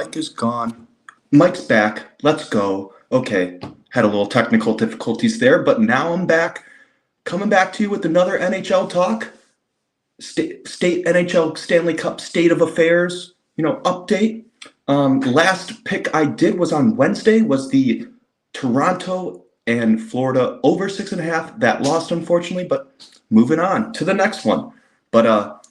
Mike is gone. Mike's back. Let's go. Okay. Had a little technical difficulties there, but now I'm back. Coming back to you with another NHL talk. State NHL Stanley Cup state of affairs, update. Last pick I did was on Wednesday, was the Toronto and Florida over 6.5. That lost, unfortunately, but moving on to the next one. But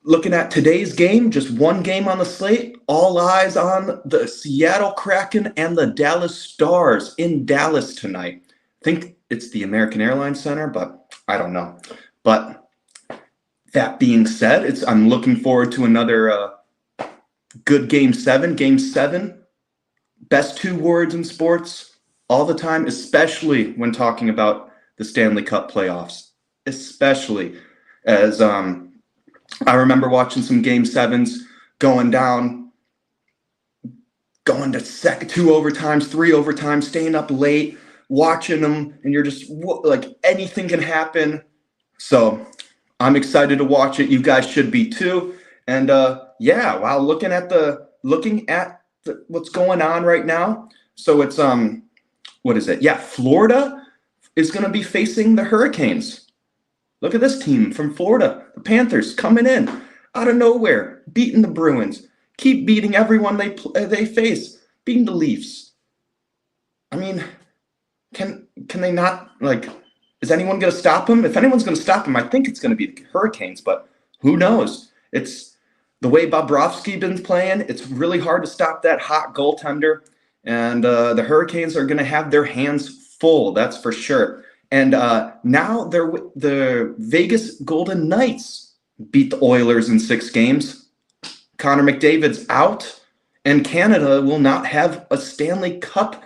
looking at today's game, just one game on the slate, all eyes on the Seattle Kraken and the Dallas Stars in Dallas tonight. I think it's the American Airlines Center, but I don't know. But that being said, I'm looking forward to another good Game 7. Game 7, best two words in sports all the time, especially when talking about the Stanley Cup playoffs. Especially as I remember watching some Game 7s going down, going to two overtimes, three overtimes, staying up late, watching them, and you're just like anything can happen. So I'm excited to watch it. You guys should be too. And wow, looking at what's going on right now. So it's what is it? Yeah, Florida is going to be facing the Hurricanes. Look at this team from Florida, the Panthers, coming in out of nowhere, beating the Bruins, keep beating everyone they face, beating the Leafs. I mean, can they not, is anyone going to stop them? If anyone's going to stop them, I think it's going to be the Hurricanes, but who knows? It's the way Bobrovsky's been playing. It's really hard to stop that hot goaltender, and the Hurricanes are going to have their hands full, that's for sure. And now the Vegas Golden Knights beat the Oilers in 6 games. Connor McDavid's out, and Canada will not have a Stanley Cup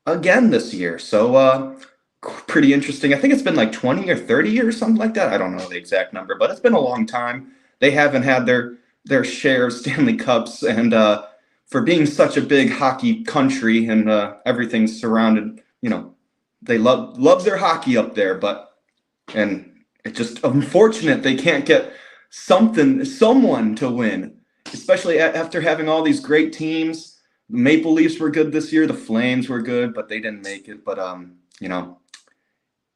again this year. So pretty interesting. I think it's been like 20 or 30 years, something like that. I don't know the exact number, but it's been a long time. They haven't had their share of Stanley Cups, and for being such a big hockey country and everything surrounded, they love their hockey up there, and it's just unfortunate they can't get someone to win, especially after having all these great teams. The Maple Leafs were good this year, the Flames were good, but they didn't make it. But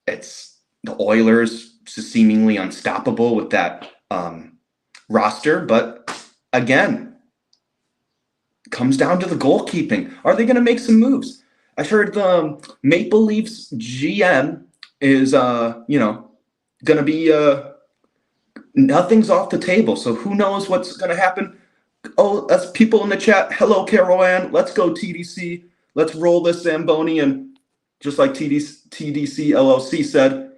it's the Oilers, seemingly unstoppable with that roster, but again, it comes down to the goalkeeping. Are they going to make some moves? I heard the Maple Leafs GM is, going to be nothing's off the table. So who knows what's going to happen? Oh, that's people in the chat. Hello, Carol Ann. Let's go TDC. Let's roll this Zamboni. And just like TDC LLC said,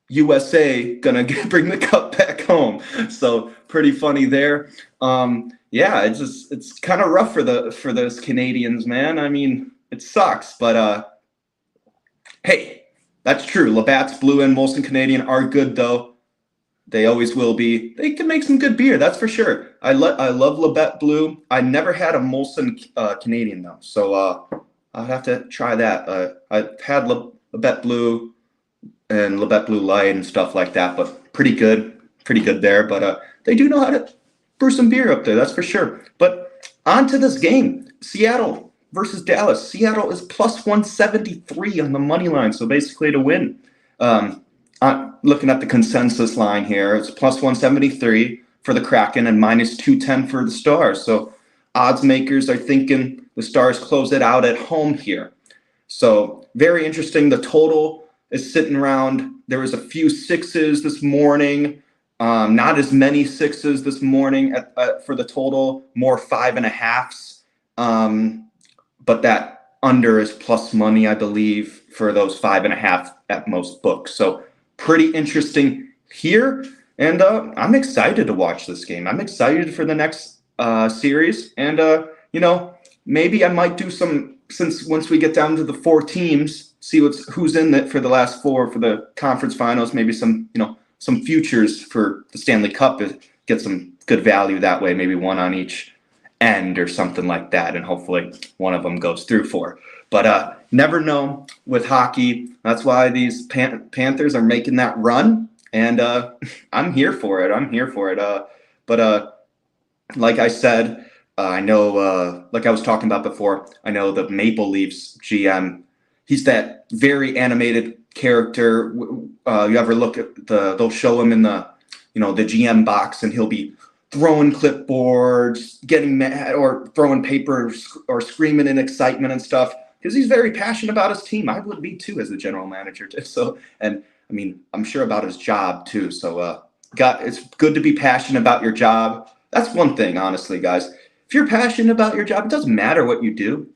USA going to bring the cup back home. So pretty funny there. It's kind of rough for those Canadians, man. I mean, it sucks, but hey, that's true. Labatt's Blue and Molson Canadian are good, though. They always will be. They can make some good beer, that's for sure. I love Labatt Blue. I never had a Molson Canadian, though, so I'll have to try that. I've had Labatt Blue and Labatt Blue Light and stuff like that, but pretty good there. But they do know how to brew some beer up there, that's for sure. But on to this game, Seattle versus Dallas. Seattle is plus 173 on the money line, so basically to win. Looking at the consensus line here, it's plus 173 for the Kraken and minus 210 for the Stars. So odds makers are thinking the Stars close it out at home here. So very interesting. The total is sitting around, there was a few 6s this morning, not as many 6s this morning for the total, more 5.5s. But that under is plus money, I believe, for those 5.5 at most books. So pretty interesting here. And I'm excited to watch this game. I'm excited for the next series. And, maybe I might do some, since once we get down to the 4 teams, see who's in it for the last 4 for the conference finals, maybe some futures for the Stanley Cup, get some good value that way, maybe one on each end or something like that, and hopefully one of them goes through for. But never know with hockey. That's why these Panthers are making that run, and I'm here for it. But like I said, I know, like I was talking about before, I know the Maple Leafs GM. He's that very animated character. You ever look at they'll show him in the GM box, and he'll be throwing clipboards, getting mad, or throwing papers, or screaming in excitement and stuff, because he's very passionate about his team. I would be too as the general manager. So, and I mean, I'm sure about his job too. So, it's good to be passionate about your job. That's one thing, honestly, guys. If you're passionate about your job, it doesn't matter what you do.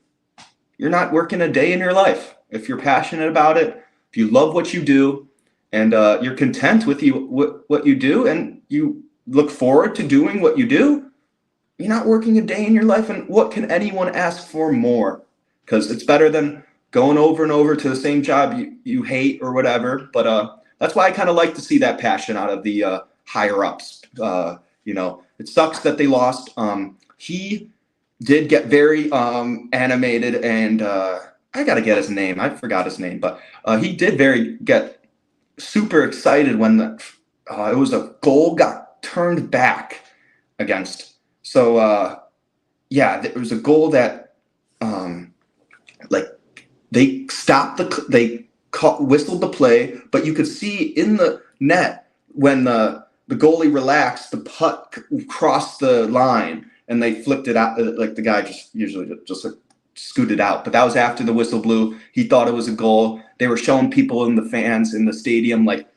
You're not working a day in your life. If you're passionate about it, if you love what you do, and you're content with what you do, and you look forward to doing what you do, you're not working a day in your life. And what can anyone ask for more? Because it's better than going over and over to the same job you hate or whatever. But that's why I kind of like to see that passion out of the higher ups. It sucks that they lost. He did get very animated, and I gotta get his name. I forgot his name, but he did get super excited when it was a goal got turned back against. So yeah, it was a goal that like they stopped whistled the play, but you could see in the net when the goalie relaxed, the puck crossed the line, and they flipped it out. Like the guy just like scooted out. But that was after the whistle blew. He thought it was a goal. They were showing people in the fans in the stadium like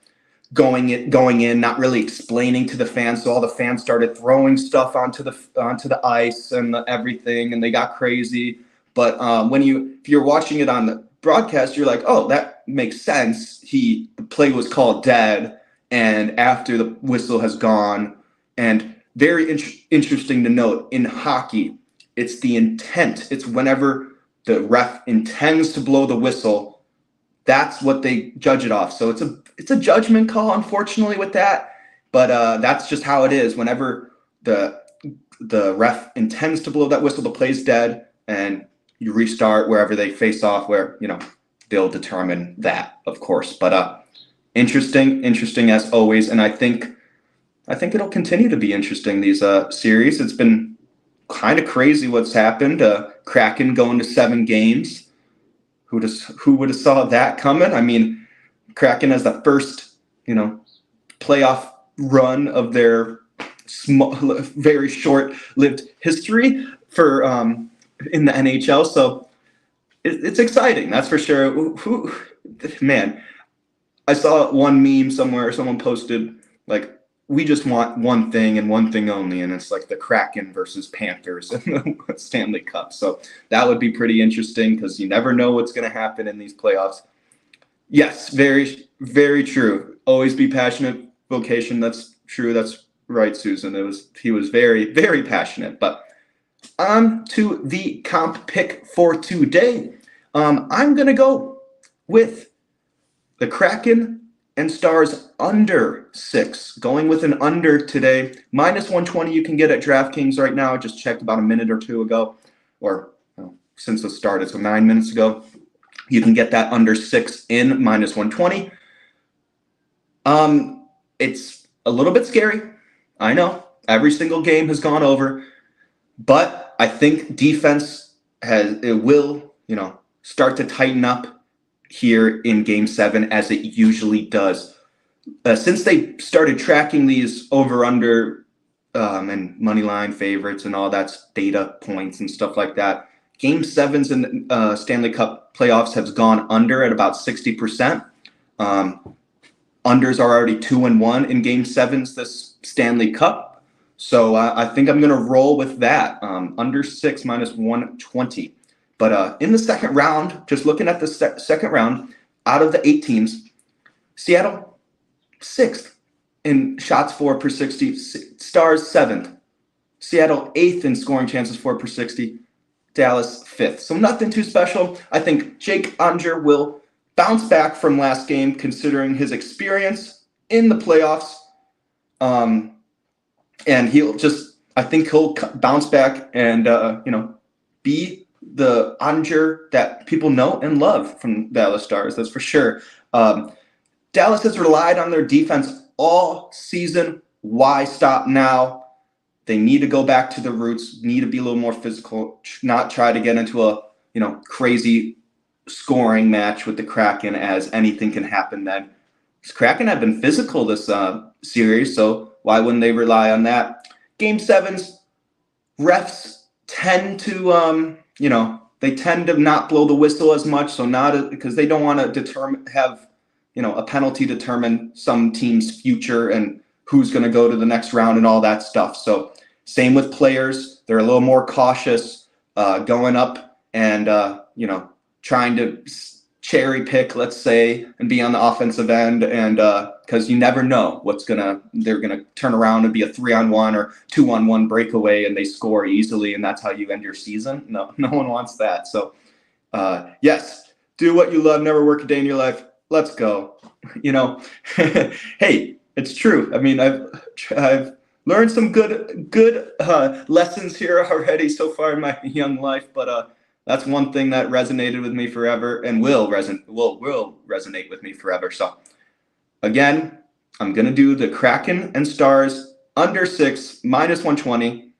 going in, not really explaining to the fans. So all the fans started throwing stuff onto the ice and everything, and they got crazy. But if you're watching it on the broadcast, you're like, oh, that makes sense. The play was called dead, and after the whistle has gone. And very interesting to note, in hockey, it's the intent. It's whenever the ref intends to blow the whistle, that's what they judge it off. So it's a judgment call, unfortunately, with that. But that's just how it is. Whenever the ref intends to blow that whistle, the play's dead, and you restart wherever they face off, where they'll determine that, of course. But interesting as always, and I think it'll continue to be interesting, these series. It's been kind of crazy what's happened. Kraken going to 7 games. Who would have saw that coming? I mean, Kraken has the first playoff run of their small, very short-lived history for in the NHL. So it's exciting, that's for sure. Man, I saw one meme somewhere. Someone posted like, we just want one thing and one thing only, and it's like the Kraken versus Panthers in the Stanley Cup. So that would be pretty interesting, because you never know what's going to happen in these playoffs. Yes, very, very true. Always be passionate vocation. That's true. That's right, Susan. He was very, very passionate. But on to the comp pick for today. I'm going to go with the Kraken and Stars under 6. Going with an under today. -120 you can get at DraftKings right now. I just checked about a minute or two ago, or since it started, so 9 minutes ago. You can get that under 6 in -120. It's a little bit scary. I know. Every single game has gone over. But I think defense will start to tighten up here in Game 7, as it usually does. Since they started tracking these over-under and money line favorites and all that data points and stuff like that, Game 7s in Stanley Cup playoffs has gone under at about 60%. Unders are already 2-1 in Game 7s this Stanley Cup. So I think I'm going to roll with that. Under 6 -120. But in the second round, just looking at the second round, out of the 8 teams, Seattle 6th in shots for per 60, Stars 7th, Seattle 8th in scoring chances for per 60, Dallas 5th. So nothing too special. I think Jake Onger will bounce back from last game, considering his experience in the playoffs. And I think he'll bounce back and be the Onger that people know and love from Dallas Stars. That's for sure. Dallas has relied on their defense all season. Why stop now? They need to go back to the roots, need to be a little more physical, not try to get into a, crazy scoring match with the Kraken, as anything can happen then. The Kraken have been physical this series, so why wouldn't they rely on that? Game 7s, refs tend to, they tend to not blow the whistle as much, so because they don't want to have a penalty determine some team's future and who's going to go to the next round and all that stuff. So same with players. They're a little more cautious going up and, trying to cherry pick, let's say, and be on the offensive end. And because you never know they're going to turn around and be a 3-on-1 or 2-on-1 breakaway and they score easily. And that's how you end your season. No one wants that. So yes, do what you love. Never work a day in your life. Let's go. Hey, it's true. I mean, I've learned some good lessons here already so far in my young life, but that's one thing that resonated with me forever and will resonate with me forever. So again, I'm gonna do the Kraken and Stars under 6 -120.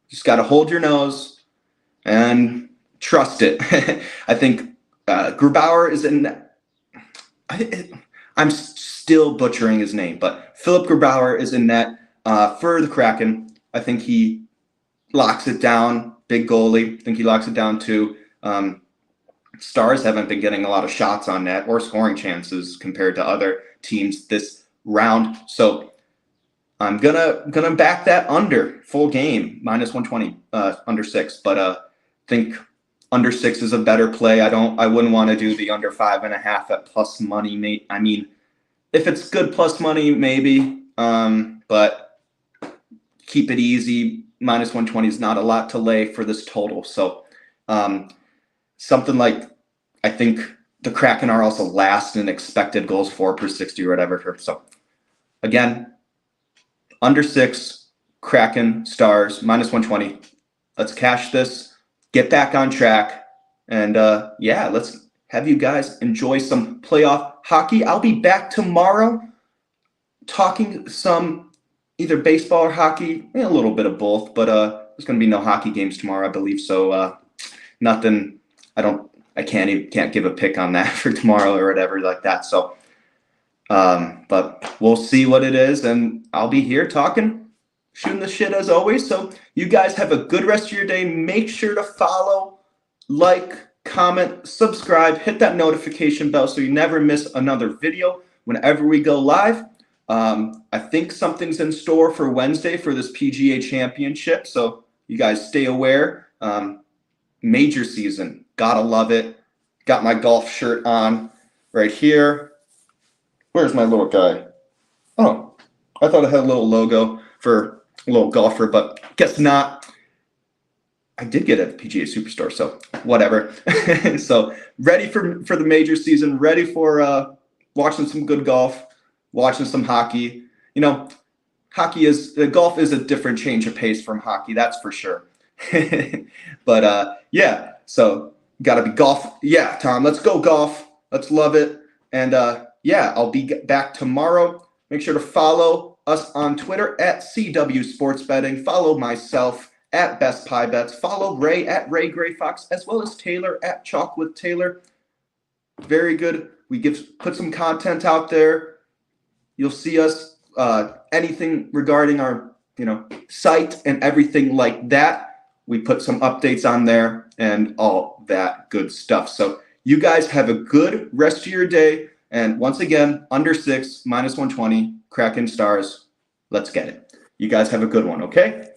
Just got to hold your nose and trust it. I think Grubauer is in. I'm still butchering his name, but Philip Grubauer is in net for the Kraken. I think he locks it down. Big goalie. I think he locks it down too. Stars haven't been getting a lot of shots on net or scoring chances compared to other teams this round. So I'm gonna back that under full game -120 under 6. But I think under 6 is a better play. I wouldn't want to do the under 5.5 at plus money, mate. I mean, if it's good plus money, maybe. But keep it easy. -120 is not a lot to lay for this total. So something like, I think the Kraken are also last in expected goals for per 60 or whatever. So again, under 6, Kraken, Stars, -120. Let's cash this. Get back on track, and let's have you guys enjoy some playoff hockey. I'll be back tomorrow talking some either baseball or hockey, a little bit of both, but there's going to be no hockey games tomorrow, I believe. So nothing. I can't give a pick on that for tomorrow or whatever like that. So, but we'll see what it is, and I'll be here shooting the shit as always. So you guys have a good rest of your day. Make sure to follow, like, comment, subscribe, hit that notification bell so you never miss another video whenever we go live. I think something's in store for Wednesday for this PGA Championship, so you guys stay aware. Major season, gotta love it. Got my golf shirt on right here. Where's my little guy? Oh, I thought it had a little logo for a little golfer, but guess not. I did get it at the PGA Superstore, so whatever. So ready for the major season, ready for watching some good golf, watching some hockey. Golf is a different change of pace from hockey, that's for sure. But so gotta be golf. Yeah, Tom, let's go golf. Let's love it. And I'll be back tomorrow. Make sure to follow us on Twitter at CW Sports Betting. Follow myself at Best Pie Bets. Follow Ray at Ray Gray Fox, as well as Taylor at Chalk with Taylor. Very good. We put some content out there. You'll see us anything regarding our site and everything like that. We put some updates on there and all that good stuff. So you guys have a good rest of your day. And once again, under 6, -120, Kraken Stars. Let's get it. You guys have a good one, okay?